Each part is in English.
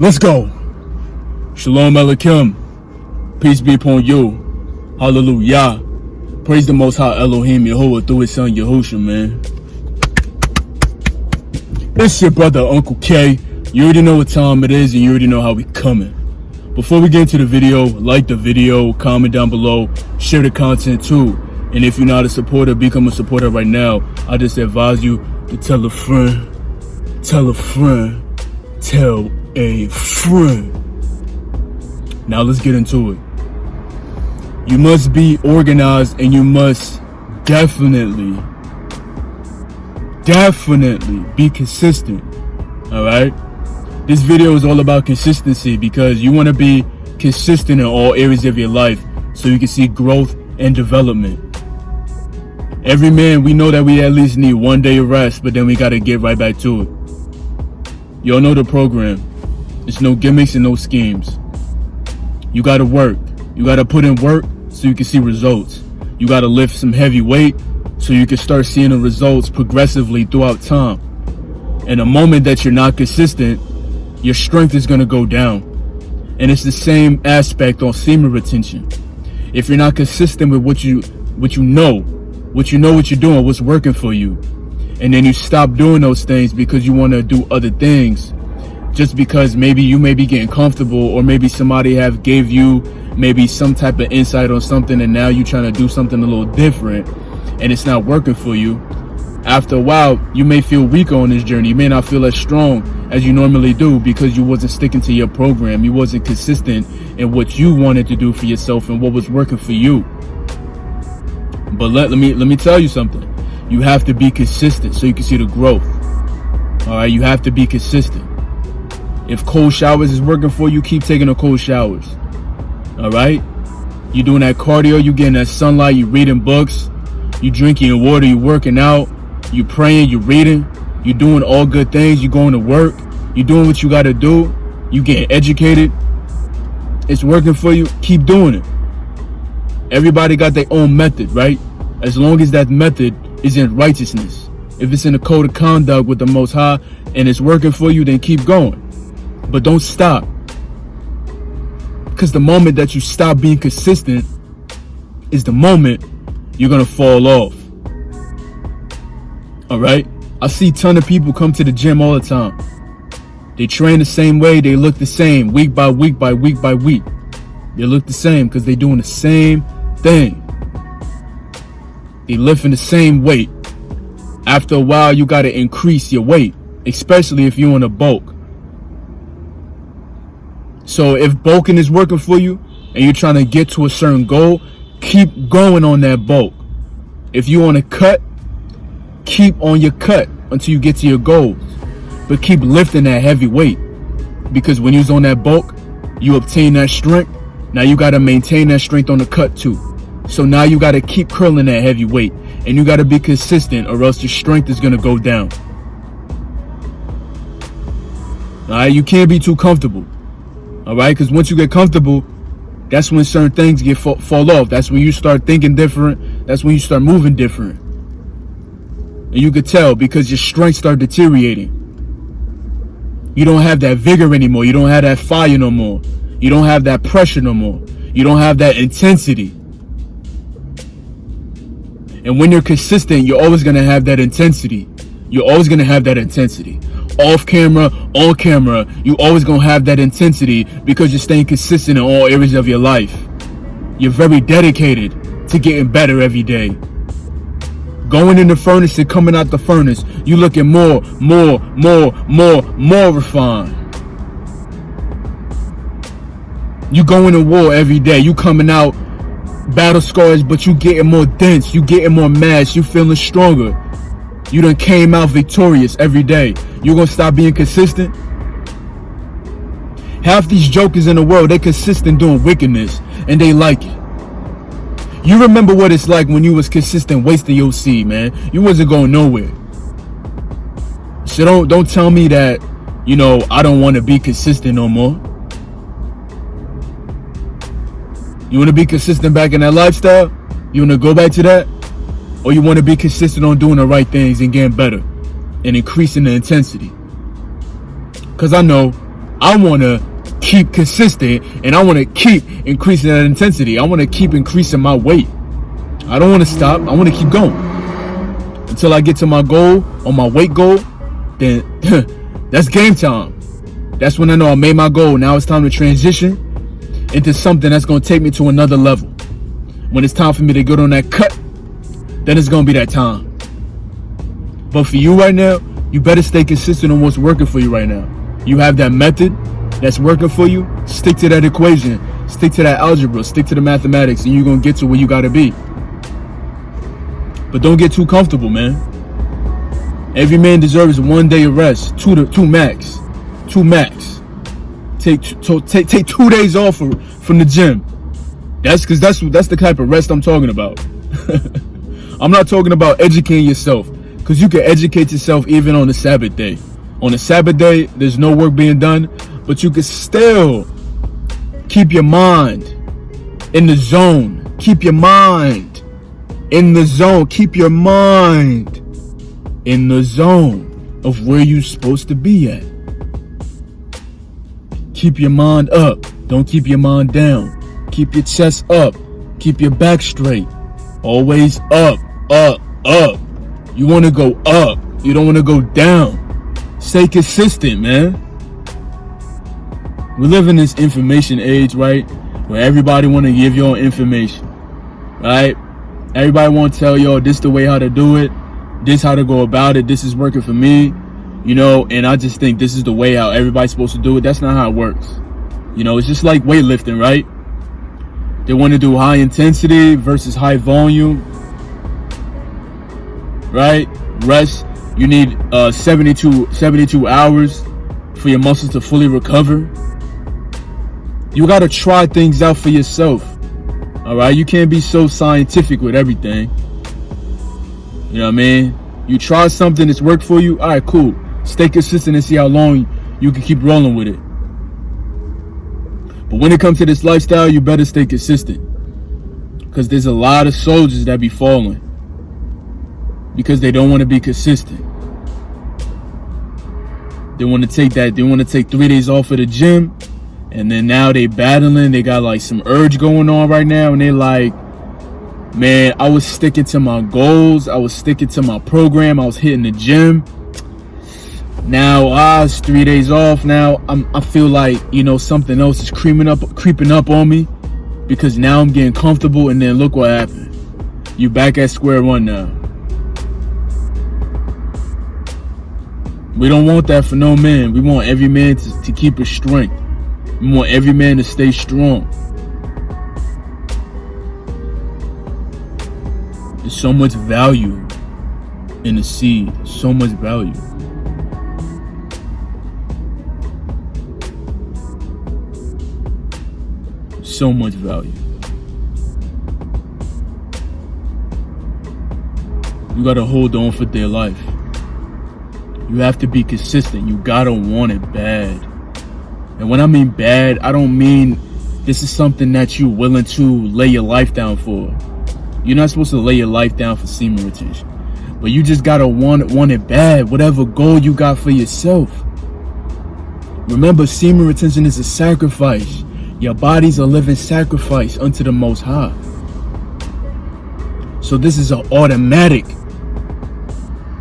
Let's go. Shalom UncleK. Peace be upon you. Hallelujah. Praise the Most High Elohim Yehovah through his son Yahusha, man. It's your brother UncleK. You already know what time it is and you already know how we coming. Before we get into the video, like the video, comment down below, share the content too. And if you're not a supporter, become a supporter right now. I just advise you to tell a friend, tell a friend, tell a friend. Now let's get into it. You must be organized and you must definitely be consistent. Alright? This video is all about consistency because you want to be consistent in all areas of your life so you can see growth and development. Every man, we know that we at least need 1 day of rest, but then we got to get right back to it. Y'all know the program. It's no gimmicks and no schemes. You got to work. You got to put in work so you can see results. You got to lift some heavy weight so you can start seeing the results progressively throughout time. And the moment that you're not consistent, your strength is going to go down. And it's the same aspect on semen retention. If you're not consistent with what you know what you're doing, what's working for you, and then you stop doing those things because you want to do other things, just because maybe you may be getting comfortable, or maybe somebody have gave you maybe some type of insight on something, and now you're trying to do something a little different and it's not working for you. After a while, you may feel weaker on this journey. You may not feel as strong as you normally do because you wasn't sticking to your program. You wasn't consistent in what you wanted to do for yourself and what was working for you. But let me tell you something. You have to be consistent so you can see the growth. All right, you have to be consistent. If cold showers is working for you, keep taking the cold showers. All right, you doing that cardio, you getting that sunlight, you reading books, you drinking your water, you working out, you praying, you reading, you doing all good things, you going to work, you doing what you got to do, you getting educated. It's working for you, keep doing it. Everybody got their own method, right? As long as that method is in righteousness. If it's in a code of conduct with the Most High and it's working for you, then keep going. But don't stop. Because the moment that you stop being consistent is the moment you're going to fall off. Alright? I see a ton of people come to the gym all the time. They train the same way. They look the same week by week by week by week. They look the same because they're doing the same thing. They lifting the same weight. After a while, you got to increase your weight, especially if you're on a bulk. So if bulking is working for you and you're trying to get to a certain goal, keep going on that bulk. If you want to cut, keep on your cut until you get to your goals. But keep lifting that heavy weight, because when you're on that bulk, you obtain that strength. Now you got to maintain that strength on the cut too. So now you got to keep curling that heavy weight, and you got to be consistent, or else your strength is going to go down. All right, you can't be too comfortable. All right, because once you get comfortable, that's when certain things fall off. That's when you start thinking different. That's when you start moving different. And you could tell because your strength start deteriorating. You don't have that vigor anymore. You don't have that fire no more. You don't have that pressure no more. You don't have that intensity. And when you're consistent, you're always going to have that intensity. You're always going to have that intensity. Off camera, on camera, you always going to have that intensity because you're staying consistent in all areas of your life. You're very dedicated to getting better every day. Going in the furnace and coming out the furnace, you looking more refined. You going to war every day. You coming out battle scars, but you getting more dense. You getting more mass. You feeling stronger. You done came out victorious every day. You gonna stop being consistent? Half these jokers in the world, they consistent doing wickedness, and they like it. You remember what it's like when you was consistent wasting your seed, man. You wasn't going nowhere. So don't tell me that, you know, I don't want to be consistent no more. You want to be consistent back in that lifestyle? You want to go back to that? Or you want to be consistent on doing the right things and getting better and increasing the intensity? Because I know I want to keep consistent, and I want to keep increasing that intensity. I want to keep increasing my weight. I don't want to stop. I want to keep going until I get to my goal, or my weight goal. Then that's game time. That's when I know I made my goal. Now it's time to transition into something that's going to take me to another level. When it's time for me to get on that cut, then it's going to be that time. But for you right now, you better stay consistent on what's working for you right now. You have that method that's working for you. Stick to that equation. Stick to that algebra. Stick to the mathematics, and you're going to get to where you got to be. But don't get too comfortable, man. Every man deserves 1 day of rest. Two max. Take 2 days off from the gym. That's the type of rest I'm talking about. I'm not talking about educating yourself, because you can educate yourself even on the Sabbath day. On the Sabbath day, there's no work being done, but you can still keep your mind in the zone. Keep your mind in the zone. Keep your mind in the zone of where you're supposed to be at. Keep your mind up. Don't keep your mind down. Keep your chest up. Keep your back straight. Always up, up, up. You want to go up. You don't want to go down. Stay consistent, man. We live in this information age, right? Where everybody want to give y'all information, right? Everybody want to tell y'all this the way how to do it. This how to go about it. This is working for me. You know, and I just think this is the way how everybody's supposed to do it. That's not how it works. You know, it's just like weightlifting, right? They want to do high intensity versus high volume, right? Rest. You need 72 hours for your muscles to fully recover. You got to try things out for yourself. All right? You can't be so scientific with everything. You know what I mean? You try something that's worked for you. All right, cool. Stay consistent and see how long you can keep rolling with it. But when it comes to this lifestyle, you better stay consistent, because there's a lot of soldiers that be falling because they don't want to be consistent. They want to take 3 days off of the gym, and then now they battling. They got like some urge going on right now, and they like, man, I was sticking to my goals. I was sticking to my program. I was hitting the gym. Now, it's 3 days off. Now I feel like, you know, something else is creeping up on me, because now I'm getting comfortable, and then look what happened. You back at square one now. We don't want that for no man. We want every man to keep his strength. We want every man to stay strong. There's so much value in the seed. So much value. So much value. You gotta hold on for dear life. You have to be consistent. You gotta want it bad. And when I mean bad, I don't mean this is something that you're willing to lay your life down for. You're not supposed to lay your life down for semen retention. But you just gotta want it bad. Whatever goal you got for yourself. Remember, semen retention is a sacrifice. Your body's a living sacrifice unto the Most High. So this is an automatic.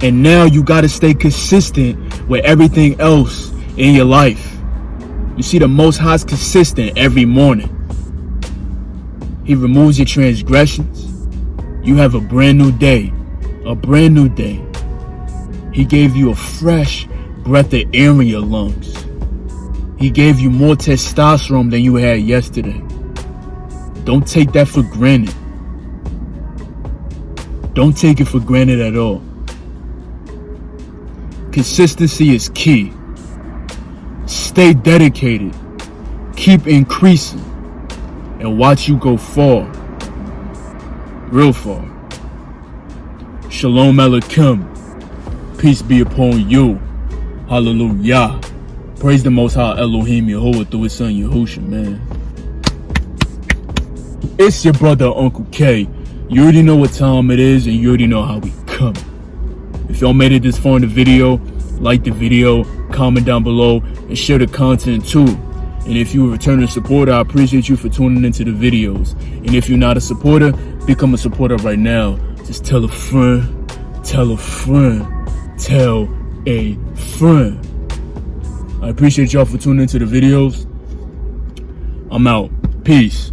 And now you got to stay consistent with everything else in your life. You see, the Most High's consistent every morning. He removes your transgressions. You have a brand new day. A brand new day. He gave you a fresh breath of air in your lungs. He gave you more testosterone than you had yesterday. Don't take that for granted. Don't take it for granted at all. Consistency is key. Stay dedicated. Keep increasing. And watch you go far. Real far. Shalom Aleichem. Peace be upon you. Hallelujah. Praise the Most High Elohim Yehovah through his son Yahusha, man. It's your brother UncleK. You already know what time it is, and you already know how we come. If y'all made it this far in the video, like the video, comment down below, and share the content too. And if you're a returning supporter, I appreciate you for tuning into the videos. And if you're not a supporter, become a supporter right now. Just tell a friend, tell a friend, tell a friend. I appreciate y'all for tuning into the videos. I'm out. Peace.